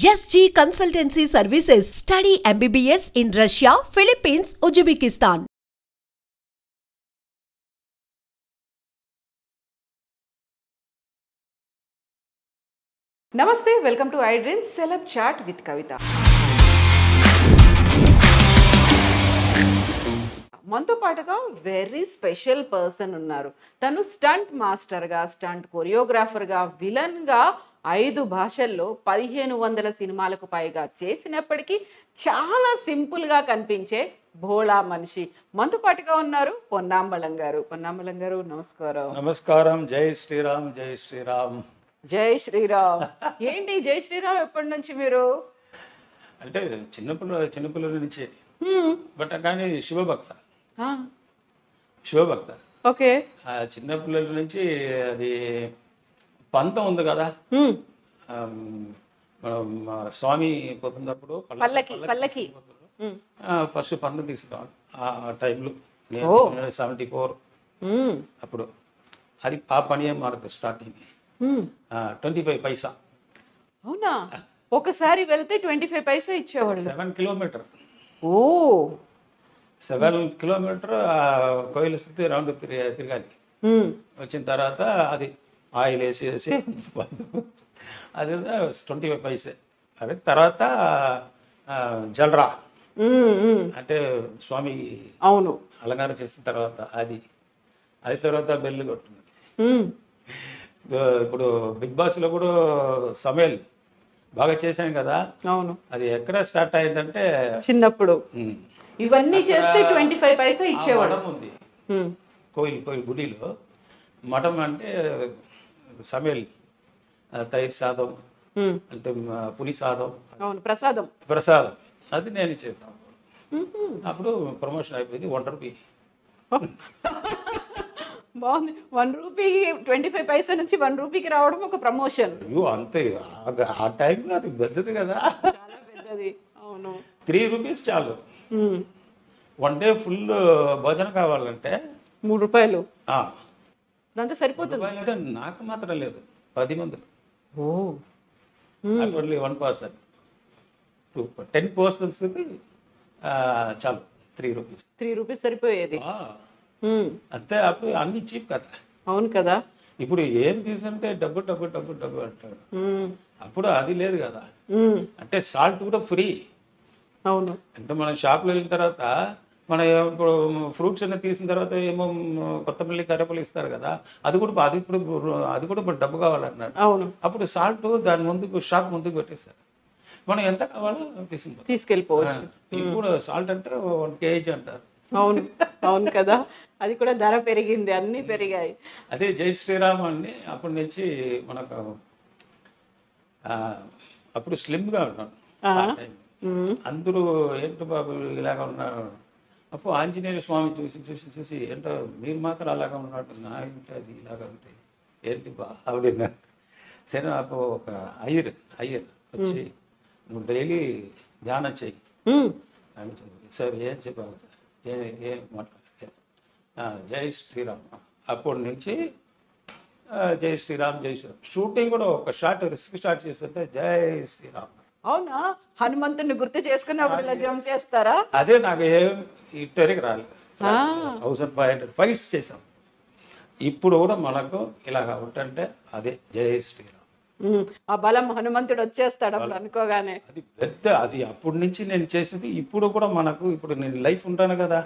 SG Consultancy Services. Study MBBS in Russia, Philippines, Uzbekistan. Namaste, welcome to iDreams Celeb Chat with Kavita. మనతో పాటుగా very special person ఉన్నారు. తను stunt మాస్టర్గా, stunt కొరియోగ్రాఫర్గా, విలన్గా 5 భాషల్లో 1500 సినిమాలకు పైగా చేసినప్పటికీ చాలా సింపుల్గా కనిపించే భోళా మనిషి మనతో పాటుగా ఉన్నారు. పొన్నాంబళం గారు. పొన్నాంబళం గారు నమస్కారం. నమస్కారం. జై శ్రీరామ్. జై శ్రీరామ్. జై శ్రీరామ్. ఏంటి జై శ్రీరామ్ ఎప్పటి నుంచి మీరు? అంటే చిన్నపిల్లల నుంచి, బట్ కానీ శివభక్త. ఓకే. చిన్నపిల్లల నుంచి అది పంతం ఉంది కదా, మనం స్వామి పోతున్నప్పుడు పల్లకి ఫస్ట్ పంతం తీసుకున్నాం ఆ టైంలో 74 అప్పుడు. అది ఆ పని మనకు స్టార్ట్ అయింది. 25 పైసా. అవునా? ఒకసారి వెళ్తే 25 పైసా ఇచ్చేవాళ్ళు. 7 కిలోమీటర్. ఓ 7 కిలోమీటర్ కోయిల స్థితి రౌండ్ తిరగాలి. వచ్చిన తర్వాత అది ఆయిల్ వేసేసి అది 25 పైసే. అదే తర్వాత జల్రా అంటే స్వామి అవును అలంకారం చేసిన తర్వాత అది తర్వాత బెల్లు కొట్టింది. ఇప్పుడు బిగ్ బాస్ లో కూడా సమయల్ బాగా చేశాను కదా. అవును. అది ఎక్కడ స్టార్ట్ అయిందంటే చిన్నప్పుడు ఇవన్నీ చేస్తే 25 పైసా ఇచ్చేవాడు. మఠం ఉంది కోయిల్ గుడిలో. మఠం అంటే సమయల్ తైర్ సాదం అంటే పులి సాదం. అవును, ప్రసాదం అది నేను చేస్తాను. అప్పుడు ప్రమోషన్ అయిపోయింది. 1 రూపీ. బాగుంది. 1 రూపీకి 25 పైసా నుంచి 1 రూపీకి రావడం ఒక ప్రమోషన్. అయ్యో అంతే. ఆ టైంలో అది పెద్దది కదా, చాలా పెద్దది. అవును. 3 రూపీస్ చాలు. 1 డే ఫుల్ భోజనం కావాలంటే 3 రూపాయలు. దాంతో సరిపోతుంది. అంటే నాకు మాత్రం లేదు, 10 మంది. ఓ ఓన్లీ 1 పర్సన్. 10 పర్సన్స్ చాలు 3 రూపీస్. 3 రూపీస్ సరిపోయేది అంతే. అప్పుడు అన్ని చీప్ కదా. అవును కదా. ఇప్పుడు ఏం తీసుకుంటే డబ్బు అంటాడు. అప్పుడు అది లేదు కదా. అంటే సాల్ట్ కూడా ఫ్రీ. అవును. అంటే మనం షాప్లో వెళ్ళిన తర్వాత మన ఇప్పుడు ఫ్రూట్స్ అన్నీ తీసిన తర్వాత ఏమో కొత్తమల్లి కరేపలు ఇస్తారు కదా, అది కూడా డబ్బు కావాలన్నాడు. అవును. అప్పుడు సాల్ట్ దాని ముందుకు షాప్ ముందుకు పెట్టేస్తారు. మనం ఎంత కావాలో తీసుకెళ్ళిపోవచ్చు. ఇప్పుడు సాల్ట్ అంటే 1 kg అంటారు. అవును కదా. అది కూడా ధర పెరిగింది, అన్ని పెరిగాయి. అదే జై శ్రీరామ్ అని అప్పటి నుంచి మనకు అప్పుడు స్లిమ్గా ఉన్నాను. అందరూ ఏంటో బాబు ఇలాగా ఉన్నారు. అప్పుడు ఆంజనేయ స్వామి చూసి ఏంటో మీరు మాత్రం అలాగా ఉన్నట్టు నా ఏంటి అది ఇలాగా ఉంటాయి ఏంటి బా ఆవిడ. సరే అప్పుడు ఒక అయ్యర్ వచ్చి నువ్వు డైలీ ధ్యానం చెయ్యి. సార్ ఏం చెప్పావు? ఏం మాట్లాడు? జై శ్రీరామ్. అప్పటి నుంచి జై శ్రీరామ్. షూటింగ్ కూడా ఒక షార్ట్ రిస్క్ స్టార్ట్ చేస్తుంటే జై శ్రీరామ్. అవునా? హనుమంతుడిని గుర్తు చేసుకున్నప్పుడు ఇలా జంప్ చేస్తారా? అదే నాకు ఏం ఇట్టరికి రాలేదు. 1500 ఫైట్స్ చేసాం. ఇప్పుడు కూడా మనకు ఇలాగా ఉంటుంటే అదే జై శ్రీరామ్. ఆ బలం హనుమంతుడు వచ్చేస్తాడు అప్పుడు అనుకోగానే. అది పెద్ద, అది అప్పటి నుంచి నేను చేసేది. ఇప్పుడు కూడా మనకు ఇప్పుడు నేను లైఫ్ ఉంటాను కదా,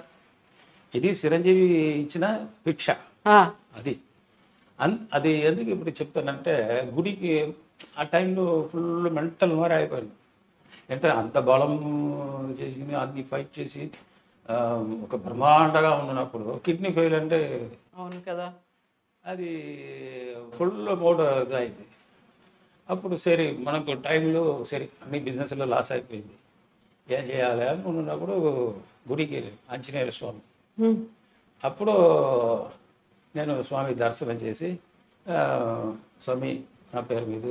ఇది చిరంజీవి ఇచ్చిన భిక్ష. అది ఎందుకు ఇప్పుడు చెప్తానంటే, గుడికి ఆ టైంలో ఫుల్ మెంటల్ మారి అయిపోయింది. అంటే అంత బలం చేసి అన్ని ఫైట్ చేసి ఒక బ్రహ్మాండగా ఉన్నప్పుడు కిడ్నీ ఫెయిల్ అంటే అవును కదా, అది ఫుల్ మోడ్ అయింది. అప్పుడు సరే మనకు టైంలో సరే అన్ని బిజినెస్లో లాస్ అయిపోయింది. ఏం చేయాలి అని ఉన్నప్పుడు గుడికి ఆంజనేయ స్వామి. అప్పుడు నేను స్వామి దర్శనం చేసి స్వామి నా పేరు మీద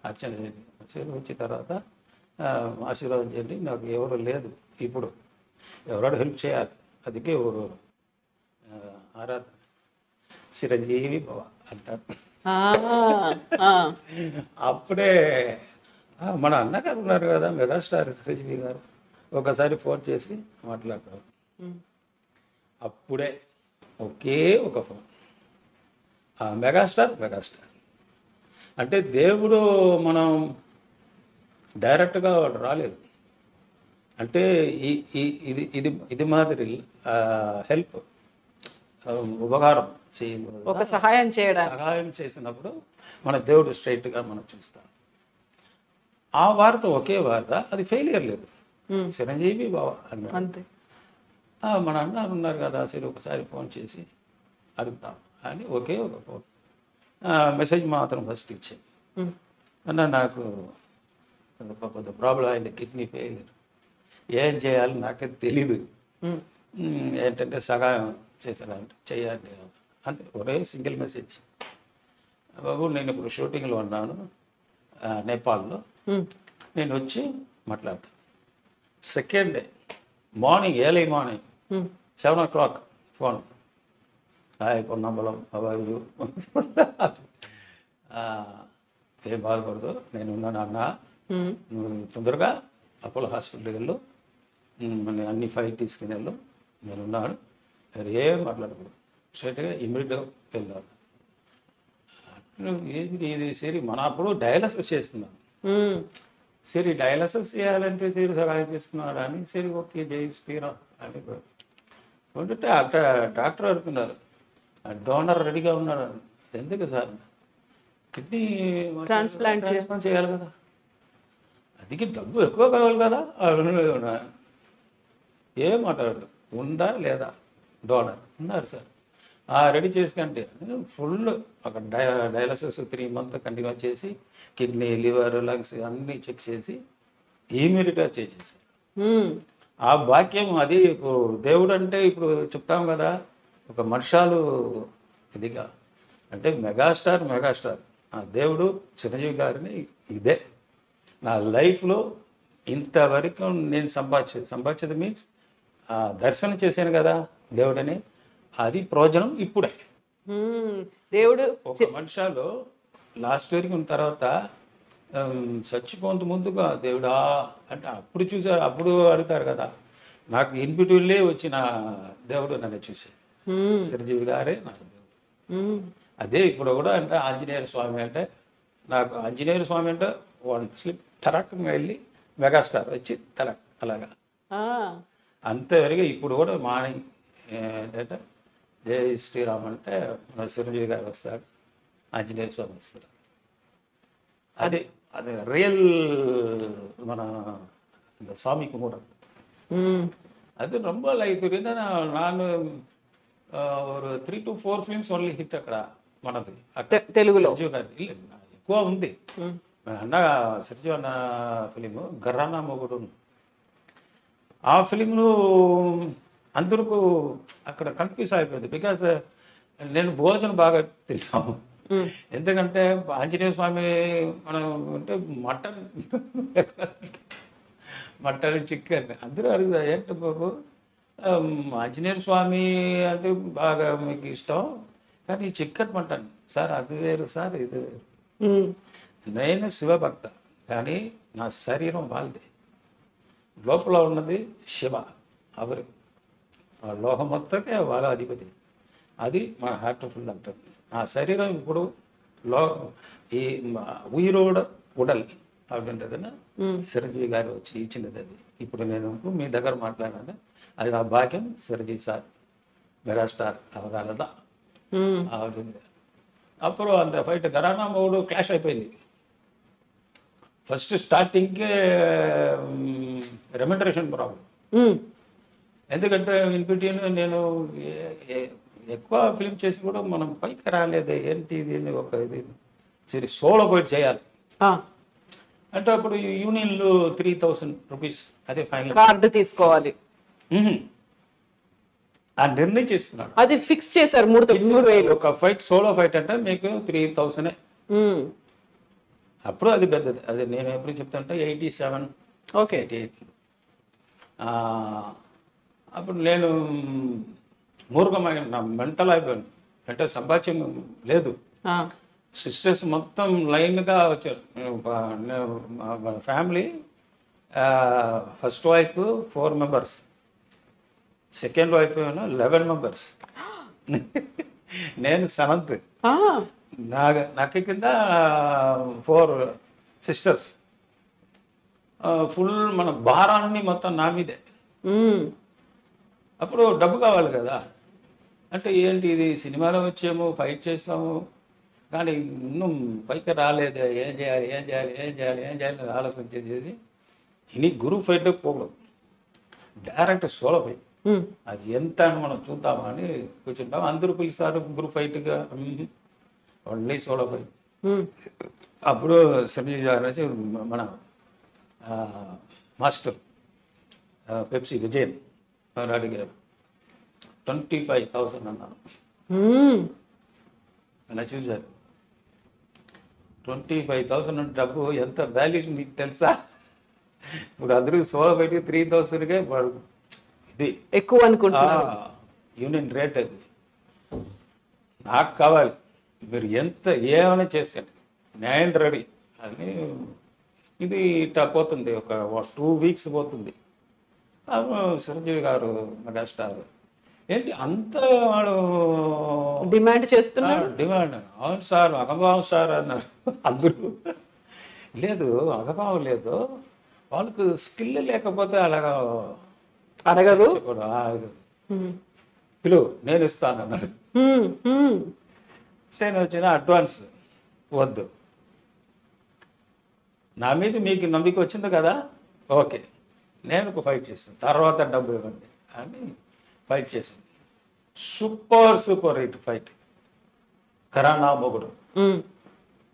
అర్చన చేయండి. వచ్చిన తర్వాత ఆశీర్వాదం చేయండి. నాకు ఎవరు లేదు, ఇప్పుడు ఎవరో హెల్ప్ చేయాలి. అందుకే ఎవరు ఆరాధన చిరంజీవి భవ అంటారు. అప్పుడే మన అన్నగారు ఉన్నారు కదా మెగాస్టార్ చిరంజీవి గారు, ఒకసారి ఫోన్ చేసి మాట్లాడతారు. అప్పుడే ఒకే ఒక ఫోన్, మెగాస్టార్ అంటే దేవుడు మనం డైరెక్ట్గా వాడు రాలేదు. అంటే ఇది ఇది ఇది మాదిరి హెల్ప్, ఉపకారం ఒక సహాయం చేసినప్పుడు మన దేవుడు స్ట్రైట్గా మనం చూస్తాం. ఆ వార్త ఒకే వార్త, అది ఫెయిలియర్ లేదు. చిరంజీవి బావ అన్నారు, అంతే. మన అన్నారు ఉన్నారు కదా, సరే ఒకసారి ఫోన్ చేసి అడుగుతాం అని ఒకే ఒక ఫోన్, మెసేజ్ మాత్రం ఫస్ట్ ఇచ్చాను. అన్న నాకు కొంత ప్రాబ్లం అయింది, కిడ్నీ ఫెయిలియర్, ఏం చేయాలి నాకే తెలీదు, ఏంటంటే సహాయం చేశారంటే చెయ్యండి అంతే, ఒకే సింగిల్ మెసేజ్. బాబు నేను ఇప్పుడు షూటింగ్లో ఉన్నాను నేపాల్లో, నేను వచ్చి మాట్లాడతాను. Second day morning, early morning 7 o'clock phone, hi Ponnabalam అబ్బాయి, ఏం బాధపడదు, నేను ఉన్నాను అన్న, నువ్వు తొందరగా అపోలో హాస్పిటల్కి వెళ్ళు, అన్ని ఫైల్ తీసుకుని వెళ్ళు, నేను ఉన్నాను, ఏం మాట్లాడకూడదు, స్ట్రైట్గా ఇమ్మీడియట్గా వెళ్దాను. ఏంటి ఇది, సరే మన అప్పుడు డయాలసిస్ చేస్తున్నాను, సరే డయాలసిస్ చేయాలంటే సరే సహాయం చేస్తున్నాడు అని, సరే ఓకే జై శ్రీరామ్ అని ఉంటుంటే అట్ట డాక్టర్ అడుగుతున్నారు, డోనర్ రెడీగా ఉన్నాడు. ఎందుకు సార్, కిడ్నీ ట్రాన్స్ప్లాంట్ చేయాలి కదా, అది డబ్బు ఎక్కువ కావాలి కదా, ఏం మాట్లాడు, ఉందా లేదా డోనర్, ఉన్నారు సార్, రెడీ చేసుకుంటే ఫుల్ అక్కడ డయాలసిస్ 3 months కంటిన్యూ చేసి కిడ్నీ, లివర్, లంగ్స్ అన్నీ చెక్ చేసి ఇమీడియట్గా చేసేసి, ఆ భాగ్యం అది. ఇప్పుడు దేవుడు అంటే ఇప్పుడు చెప్తాం కదా, ఒక మనుషాలు ఇదిగా అంటే మెగాస్టార్ ఆ దేవుడు చిరంజీవి గారిని ఇదే నా లైఫ్లో ఇంతవరకు నేను సంపాదించేది మీన్స్ దర్శనం చేశాను కదా దేవుడని, అది ప్రయోజనం ఇప్పుడే. దేవుడు ఒక మనుషాలు లాస్ట్ వరకు ఉన్న తర్వాత చచ్చిపోంత ముందుగా దేవుడా అంటే అప్పుడు చూసారు, అప్పుడు అడుగుతారు కదా, నాకు ఇన్బిట్వీన్లే వచ్చిన దేవుడు నన్ను చూసి, చిరంజీవి గారే నాకు దేవుడు. అదే ఇప్పుడు కూడా అంటే ఆంజనేయ స్వామి అంటే, నాకు ఆంజనేయ స్వామి అంటే 1 స్లిప్ టరక్ వెళ్ళి మెగాస్టార్ వచ్చి టరక్ అలాగా అంతవరకు. ఇప్పుడు కూడా మార్నింగ్ ఏంటంటే జై శ్రీరామ్ అంటే మన చిరంజీవి గారు వస్తాడు, ఆంజనేయ స్వామి వస్తాడు. అది அது ரியல் మన சாமி கும்பிடுறது. அது ரொம்ப லைஃப் இருந்தால் நான் ஒரு 3 to 4 ఫిల్మ్స్ ఓన్లీ హిట్ అక్కడ మనది తెలుగులో. ಇಲ್ಲ ఎక్కువ ఉంది. అన్న సిర్జు అన్న ఫిలిం గర్రానా మొగుడు, ఆ ఫిలింను అందరికీ అక్కడ కన్ఫ్యూజ్ అయిపోయింది. బికాజ్ నేను భోజనం బాగా తింటాము, ఎందుకంటే ఆంజనేయ స్వామి మనం అంటే మటన్ చికెన్ అందరూ అడుగుతా, ఏంటి బాబు ఆంజనేయ స్వామి అంటే బాగా మీకు ఇష్టం కానీ చికెన్ మటన్ సార్ అది వేరు సార్ ఇది వేరు. నేను శివభక్త కానీ నా శరీరం వాళ్ళది, లోపల ఉన్నది శివ అవరు, లోహం మొత్తకే వాళ్ళ అధిపతి, అది మన హార్ట్ఫుల్ అంటుంది. నా శరీరం ఇప్పుడు ఈ ఉయిరోడ ఉడల్ அப்படின்றதுன்னா చిరంజీవి గారు వచ్చి ఇచ్చినది. అది ఇప్పుడు నేను మీ దగ్గర మాట్లాడాను, అది నా భాగ్యం. చిరంజీవి సార్ మెగాస్టార్ అవరాల தான் அப்படின்னு. அப்புறம் அந்த ஃபைட்டு கரானா மோடு கிளாஷ் అయిపోయింది. ఫస్ట్ స్టార్టింగ్కే రెమ్యునరేషన్ ప్రాబ్లం, ఎందుకంటే ఇన్పిటీన్ నేను ఎక్కువ ఫిల్మ్ చేసి కూడా మనం పైకి రాలేదు, ఏంటి ఇది ఒక ఇది సరే సోలో ఫైట్ చేయాలి అంటే అప్పుడు యూనియన్లు 3000 రూపీస్ అదే ఫైనల్ కార్డు తీసుకోవాలి. ఆ నిర్ణయం చేస్తున్నాడు, అది ఫిక్స్ చేశారు 3,000. ఒక ఫైట్ సోలో ఫైట్ అంటే మీకు 3000. అప్పుడు అది పెద్దది, అది నేను ఎప్పుడు చెప్తాంటే 87 ఓకే 88. అప్పుడు నేను మూర్ఖమైన మెంటల్ అయిపోయాను, అంటే సంపాద్యం లేదు. సిస్టర్స్ మొత్తం లైన్గా వచ్చారు. Family first wife 4 members, second wife ఏమో 11 మెంబర్స్, నేను 7th. నాకు కింద 4 సిస్టర్స్. ఫుల్ మన భారాన్ని మొత్తం నా మీదే. అప్పుడు డబ్బు కావాలి కదా, అంటే ఏంటి ఇది సినిమాలో వచ్చాము ఫైట్ చేస్తాము కానీ ಇನ್ನೂ పైకి రాలేదు, ఏం చేయాలి ఆలోచన చేసేది. ఇని గురు ఫైట్ పోకూడదు, డైరెక్ట్ సోలో ఫైట్. అది ఎంత అని మనం చూద్దామని కూర్చుంటాం. అందరూ పిలుస్తారు గురు ఫైట్గా, ఓన్లీ సోలో ఫైట్. అప్పుడు సంజయ్ గారు వచ్చి మన మాస్టర్ పెప్సీ విజయన్ వారు అడిగారు 25,000 అన్నారు. అలా చూశారు 25,000 డబ్బు ఎంత వాల్యూ మీకు తెలుసా? ఇప్పుడు అందరూ సోలో ఫైట్కి 3,000కే ఇది ఎక్కువ అనుకుంటున్నారు. యూనియన్ రేట్ అది. నాకు కావాలి, మీరు ఎంత ఏమైనా చేసుకోండి, నేను రెడీ అని. ఇది ఇట్లా పోతుంది, ఒక 2 వీక్స్ పోతుంది. చిరంజీవి గారు మెగాస్టార్ ఏంటి అంత వాడు డిమాండ్ చేస్తున్నారు. డిమాండ్ అవును సార్, అగభావం సార్ అన్నారు అందరూ. లేదు అగభావం లేదు, వాళ్ళకు స్కిల్ లేకపోతే అలాగా అడగదు. పిలువు నేను ఇస్తాను అన్నాడు. నేను వచ్చిన అడ్వాన్స్ వద్దు, నా మీద మీకు నమ్మిక వచ్చింది కదా, ఓకే నేను ఫైట్ చేస్తాను, తర్వాత డబ్బు ఇవ్వండి అని ఫైట్ చేశాను. Super hit fight. కరానా మొగుడు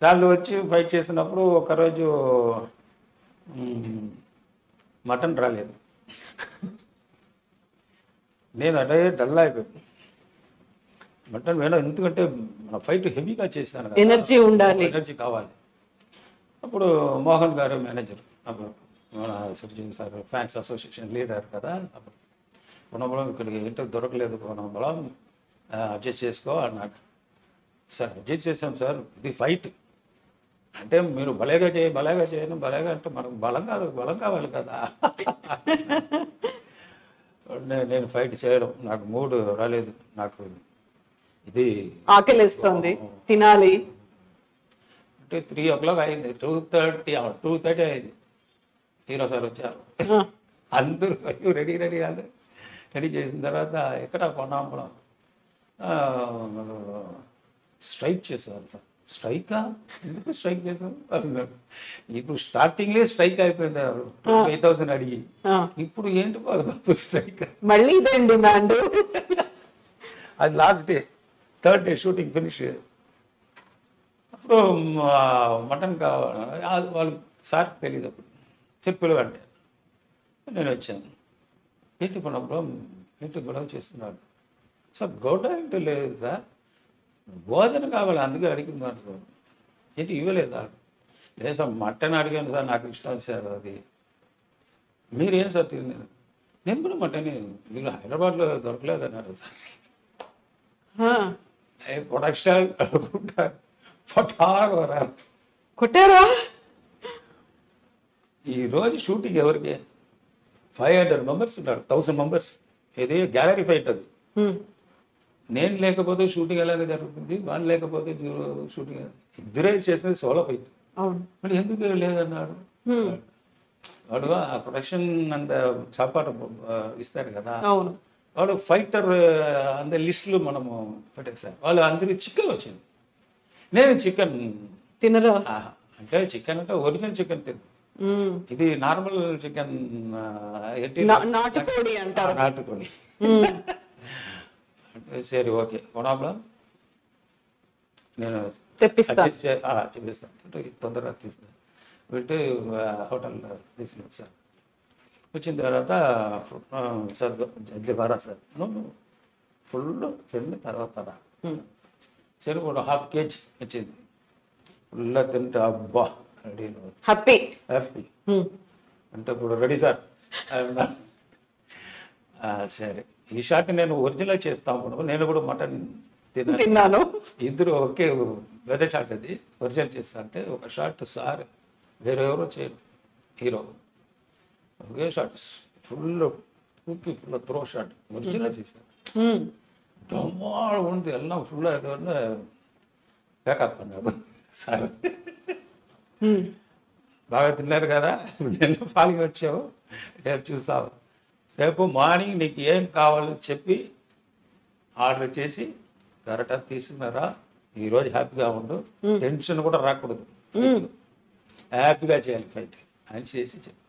దాళ్ళు వచ్చి ఫైట్ చేసినప్పుడు ఒకరోజు మటన్ రాలేదు. నేను అదే డల్ అయిపోయాను. మటన్ వేణం, ఎందుకంటే మన ఫైట్ హెవీగా చేశాను కదా, ఎనర్జీ ఉండాలి, ఎనర్జీ కావాలి. అప్పుడు మోహన్ గారు మేనేజర్, అప్పుడు మన Chiranjeevi sir fans association leader కదా, అప్పుడు పునబలం ఇక్కడికి ఏంటో దొరకలేదు, పునబలం అడ్జస్ట్ చేసుకో అన్నాడు. సార్ అడ్జస్ట్ చేసాం సార్, ఇది ఫైట్ అంటే మీరు భలేగా చేయను భలేగా అంటే మనకు బలం కావాలి కదా. నేను ఫైట్ చేయడం నాకు మూడు రాలేదు, నాకు ఇది ఆకలిస్తుంది తినాలి అంటే 3 o'clock అయింది, 2:30 అయింది. హీరో సార్ వచ్చారు, అందరూ రెడీ అందరూ రెడీ చేసిన తర్వాత ఎక్కడ కొన్నాంబలం స్ట్రైక్ చేశారు సార్. స్ట్రైకా, ఎందుకు స్ట్రైక్ చేశారు అన్నారు. ఇప్పుడు స్టార్టింగ్లే స్ట్రైక్ అయిపోయింది 5,000 అడిగి, ఇప్పుడు ఏంటి బాబు స్ట్రైక్ మళ్ళీ ఇదేం డిమాండ్. అది last day, 3rd day shooting finish. అప్పుడు మటన్ కావాలి, వాళ్ళు సార్ తెలియదు, అప్పుడు చెప్పులు అంటే నేను వచ్చాను. ఏంటి పనప్పుడు ఏంటి గొడవ చేస్తున్నాడు సార్? గొడవ ఏంటో లేదు సార్, భోజనం కావాలి అందుకే అడిగింది సార్. ఏంటి ఇవ్వలేదా? లేదు సార్ మటన్ అడిగాను సార్, నాకు ఇష్టం సార్ అది. మీరేం సార్ తిన్నాను? నేను కూడా మటన్, మీరు హైదరాబాద్లో దొరకలేదన్నారు సార్. ప్రొడక్షన్ కొట్టారా? ఈరోజు షూటింగ్ ఎవరికి 500 మెంబర్స్ ఉన్నారు, 1000 మెంబర్స్. ఇది గ్యాలరీ ఫైట్ అది. నేను లేకపోతే షూటింగ్ ఎలాగ జరుగుతుంది, వాళ్ళు లేకపోతే షూటింగ్. ఇద్దరే చేసేది సోలో ఫైట్. మరి ఎందుకు లేదన్నాడు వాడు. ఆ ప్రొడక్షన్ అంత చాపాటు ఇస్తారు కదా, వాడు ఫైటర్ అంత లిస్టులు మనము పెట్టేస్తారు. వాళ్ళు అందరికి చికెన్ వచ్చింది, నేను చికెన్ తినరా అంటే చికెన్ అంటే ఒరిజినల్ చికెన్ తిను, ఇది నార్మల్ చికెన్ నాటుకోడి అంటారు, నాటుకోడి. సరే ఓకే కొనాబ్లం నేను చూపిస్తాను, తొందరగా తీసుకుని పెట్టి హోటల్లో తీసుకుని సార్. వచ్చిన తర్వాత సార్ జల్దీ బారా సార్, ఫుల్ తిన్న తర్వాత రా సరే. ఒక 1/2 kg వచ్చింది, ఫుల్గా తింటే అబ్బా రెడీ హ్యాపీ అంటే ఇప్పుడు రెడీ సార్. సరే ఈ షాట్ నేను ఒరిజినల్ చేస్తాను, నేను కూడా మటన్ తిన్నాను. ఇద్దరు ఒకే వేరే షాట్ అది ఒరిజినల్ చేస్తా అంటే ఒక షాట్ సార్ వేరెవరో చేయరు హీరో ఒకే shot full full throw shot original చేశారు. బ్రహ్మాండ ఉంది ఎல்லாம் ఫుల్ అది வந்து బ్యాకప్ అన్నాడు సార్. బాగా తిన్నారు కదా నిన్న పాల్గొని వచ్చావు రేపు చూస్తావు రేపు మార్నింగ్ నీకు ఏం కావాలో చెప్పి ఆర్డర్ చేసి కరెక్ట్గా తీసుకున్నారా ఈరోజు హ్యాపీగా ఉండు టెన్షన్ కూడా రాకూడదు హ్యాపీగా చేయాలి ఫైట్ అని చేసి చెప్పి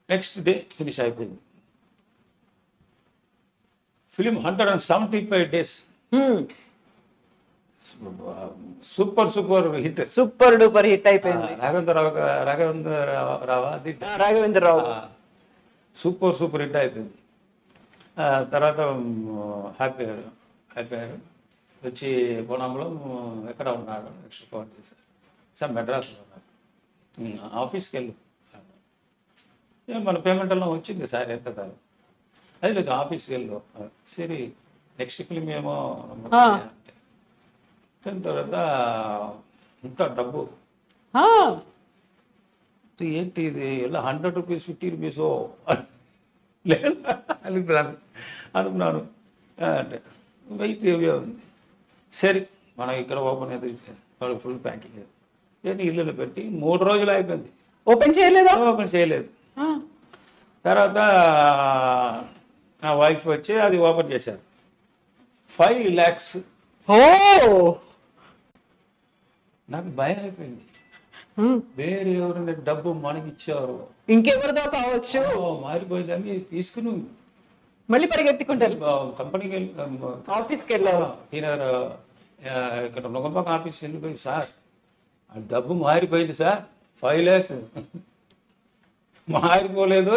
నెక్స్ట్ డే ఫినిష్ అయిపోయింది. Film 175 days super super hit super duper hit అయిపోయింది. రాఘవేంద్రరావు సూపర్ సూపర్ హిట్ అయిపోయింది. తర్వాత హ్యాపీ అయ్యారు వచ్చి బోనంలో ఎక్కడ ఉన్నాడు నెక్స్ట్ ఫోన్ చేశారు సార్ మెడ్రాస్లో ఉన్నాడు ఆఫీస్కి వెళ్ళు మన పేమెంట్ అలా వచ్చింది సార్ ఎంత కాదు అది లేదు ఆఫీస్కి వెళ్ళు సరే నెక్స్ట్ ఫిలిం ఏమో అంటే తర్వాత ఇంత డబ్బు ఏంటి ఇది ఇలా 100 rupees 50 rupees లేదు అనుకున్నాను అంటే వెయిట్ ఏవే ఉంది సరే మనం ఇక్కడ ఓపెన్ అయితే వాళ్ళు ఫుల్ ప్యాకింగ్ నేను ఇల్లులో పెట్టి 3 రోజులు అయిపోయింది. ఓపెన్ చేయలేదు ఓపెన్ చేయలేదు. తర్వాత నా వైఫ్ వచ్చి అది ఓపెన్ చేశారు 5 lakhs. నాకు భయం అయిపోయింది. వేరే ఎవరైనా డబ్బు మనకి ఇచ్చారు ఇంకెవరిదో కావచ్చు మారిపోయిందని తీసుకుని మళ్ళీ పరిగెత్తుకుంటారు కంపెనీకి వెళ్ళి ఆఫీస్కి వెళ్ళారు. ఇక్కడ నొగంపాక ఆఫీస్కి వెళ్ళిపోయి సార్ ఆ డబ్బు మారిపోయింది సార్ 5 lakhs మారిపోలేదు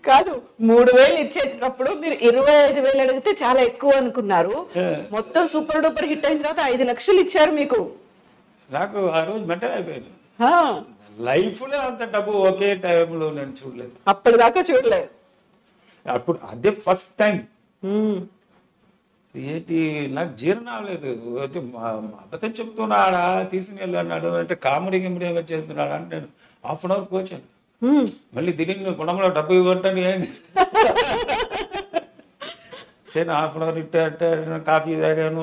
కాదు 3,000 ఇచ్చేటప్పుడు మీరు 25,000 అడిగితే చాలా ఎక్కువ అనుకున్నారు. మొత్తం సూపర్ డూపర్ హిట్ అయిన తర్వాత 5 లక్షలు ఇచ్చారు మీకు. నాకు ఆ రోజు మెంటల్ అయిపోయింది. లైఫ్ లో అంత డబ్బు ఒకే టైంలో నేను చూడలేదు. అప్పటిదాకా చూడలేదు. అప్పుడు అదే ఫస్ట్ టైం. ఏంటి నాకు జీర్ణం అవ్వలేదు. అబద్ధం చెప్తున్నాడా తీసుకుని అన్నాడు అంటే కామెడీ గిమిడీ ఏమో చేస్తున్నాడా అంటే నేను 1/2 hour కూర్చొని మళ్ళీ దిలీప్ గుణంలో డబ్బు ఇవ్వండి ఏంటి సరే 1/2 hour ఇట్టే అంటే కాఫీ తాగాను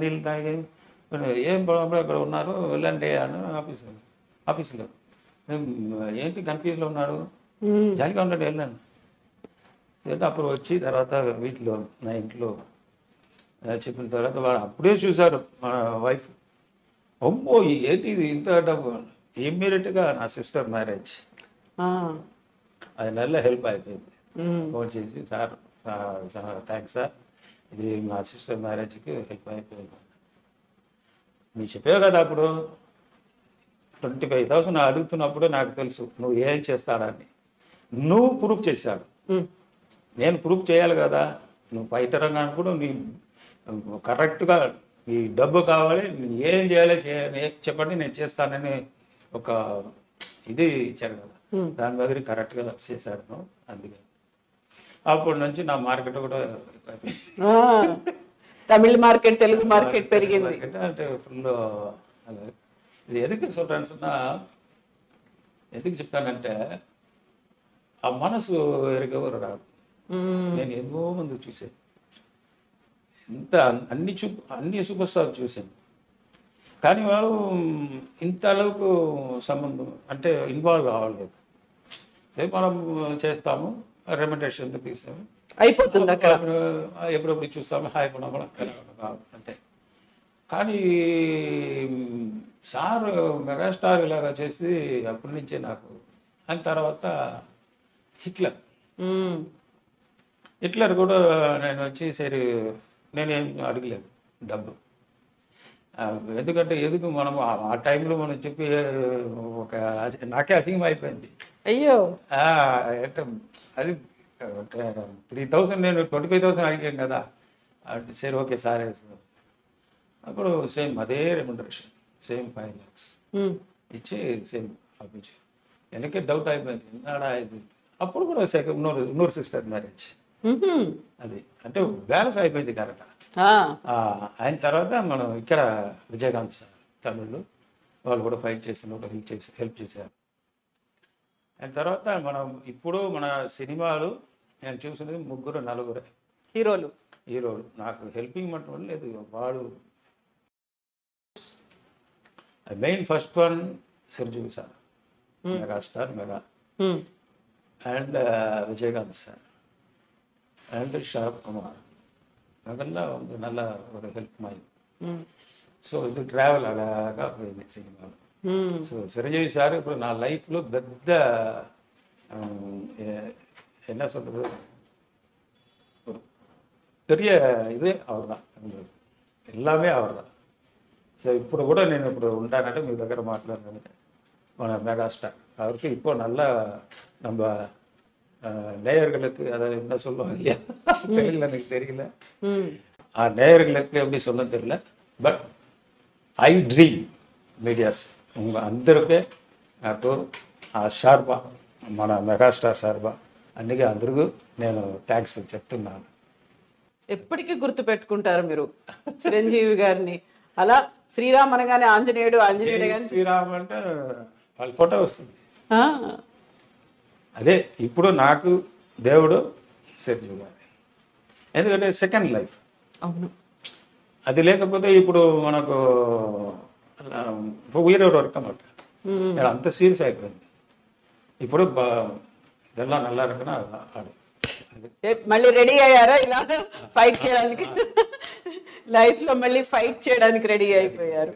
నీళ్ళు తాగాను ఏం పొలంలో ఇక్కడ ఉన్నారు వెళ్ళండి అని ఆఫీసులో ఏంటి కన్ఫ్యూజ్లో ఉన్నాడు జాలిగా ఉండండి వెళ్ళాను. అప్పుడు వచ్చి తర్వాత వీటిలో నా ఇంట్లో చెప్పిన తర్వాత వాడు అప్పుడే చూశారు మన వైఫ్ అమ్మో ఏంటి ఇది ఇంత డబ్బు ఇమ్మీడియట్గా నా సిస్టర్ మ్యారేజ్ అది నెల హెల్ప్ అయిపోయింది. ఫోన్ చేసి సార్ థ్యాంక్స్ సార్ ఇది మా సిస్టర్ మ్యారేజ్కి హెల్ప్ అయిపోయింది. మీరు చెప్పావు కదా అప్పుడు 25,000 అడుగుతున్నప్పుడు నాకు తెలుసు నువ్వు ఏం చేస్తాడని. నువ్వు ప్రూఫ్ చేశాడు. నేను ప్రూఫ్ చేయాలి కదా. నువ్వు ఫైటర్ అన్నప్పుడు నీ కరెక్ట్గా ఈ డబ్బు కావాలి ఏం చేయాలి చెప్పండి నేను చేస్తానని ఒక ఇది ఇచ్చారు కదా. దాని దగ్గర కరెక్ట్గా చేశాడు. అందుకే అప్పటి నుంచి నా మార్కెట్ కూడా తమిళ మార్కెట్ తెలుగు మార్కెట్ పెరిగింది. అంటే ఫుల్ ఇది ఎందుకు சொல்றேன்னா ఎందుకు చెప్తానంటే ఆ మనసు ఎరగవరు రాదు. నేను ఎన్నో మంది చూసాను. ఇంత అన్ని సూపర్ స్టార్ చూశాను కానీ వాళ్ళు ఇంత அளவுకు సంబంధం అంటే ఇన్వాల్వ్ కావలేదు. మనం చేస్తాము రెమ్యునరేషన్ తీస్తాము అయిపోతుంది అక్కడ ఎప్పుడెప్పుడు చూస్తాము హాయ్ కూడా అంటే. కానీ సార్ మెగాస్టార్ ఇలాగా చేసి అప్పటి నుంచే నాకు అని తర్వాత హిట్లర్ కూడా నేను వచ్చి సరే నేనేం అడగలేదు డబ్బు. ఎందుకంటే ఎందుకు మనం ఆ టైంలో మనం చెప్పి ఒక నాకే అసహ్యం అయిపోయింది. అయ్యో అది 3,000 నేను 25,000 అడిగాను కదా. సరే ఓకే సార్ అప్పుడు సేమ్ అదే రెమ్యునరేషన్ సేమ్ 5 lakhs ఇచ్చి సేమ్ ఆపించి వెనకే డౌట్ అయిపోయింది. ఎన్నాడా ఇది అప్పుడు కూడా నూరు సిస్టర్ మ్యారేజ్. అది అంటే బ్యాలెన్స్ అయిపోయింది కరెక్ట్. ఆయన తర్వాత మనం ఇక్కడ విజయకాంత్ సార్ తమిళ్లో వాళ్ళు కూడా ఫైట్ చేస్తున్నారు, హెల్ప్ చేశారు. ఆయన తర్వాత మనం ఇప్పుడు మన సినిమాలు నేను చూసినది 3-4 హీరోలు. నాకు హెల్పింగ్ మట్టం లేదు. వాడు main first one Chiranjeevi sir, megastar mega, and Vijayakanth sir and Sharath Kumar, அதெல்லாம் வந்து நல்ல ஒரு ஹெல்ப் மாதிரி. ஸோ இது ட்ராவல் அழகாக போయింది సినిమాలు. సో చిరంజీవి సార్ ఇప్పుడు నా లైఫ్లో పెద్ద என்ன சொல்றது ஒரு பெரிய இது அவர் தான், எல்லாமே அவர் தான். సో ఇప్పుడు కూడా నేను ఇప్పుడు ఉంటానంటే మీ దగ్గర మాట్లాడినంటే మన మెగాస్టార్ அவருக்கு இப்போ நல்லா நம்ம நேயர்களுக்கு அதாவது என்ன சொல்லுவாங்க இல்லையா தெரியல, எனக்கு தெரியல நேயர்களுக்கு எப்படி சொல்ல தெரியல. బట్ ఐ డ్రీమ్ మీడియాస్ అందరికీ నాకు ఆ సార్బా మన మెగాస్టార్ సార్బా అందుకే అందరికీ నేను థ్యాంక్స్ చెప్తున్నాను. ఎప్పటికీ గుర్తు పెట్టుకుంటారు మీరు చిరంజీవి గారిని. అలా శ్రీరామ్ అనగానే ఆంజనేయుడు, ఆంజనేయుడు కానీ శ్రీరామ్ అంటే వాళ్ళ ఫోటో వస్తుంది. అదే ఇప్పుడు నాకు దేవుడు చిరంజీవి గారు, ఎందుకంటే సెకండ్ లైఫ్. అవును, అది లేకపోతే ఇప్పుడు మనకు ఉయిరోడు వర్క్ అన్నమాట. అంత సీరియస్ అయిపోయింది. ఇప్పుడు இதெல்லாம் நல்லா இருக்குன்னா ఆడు మళ్ళీ రెడీ అయ్యారా ఇలా ఫైట్ చేయడానికి? లైఫ్ లో మళ్ళీ ఫైట్ చేయడానికి రెడీ అయిపోయారు.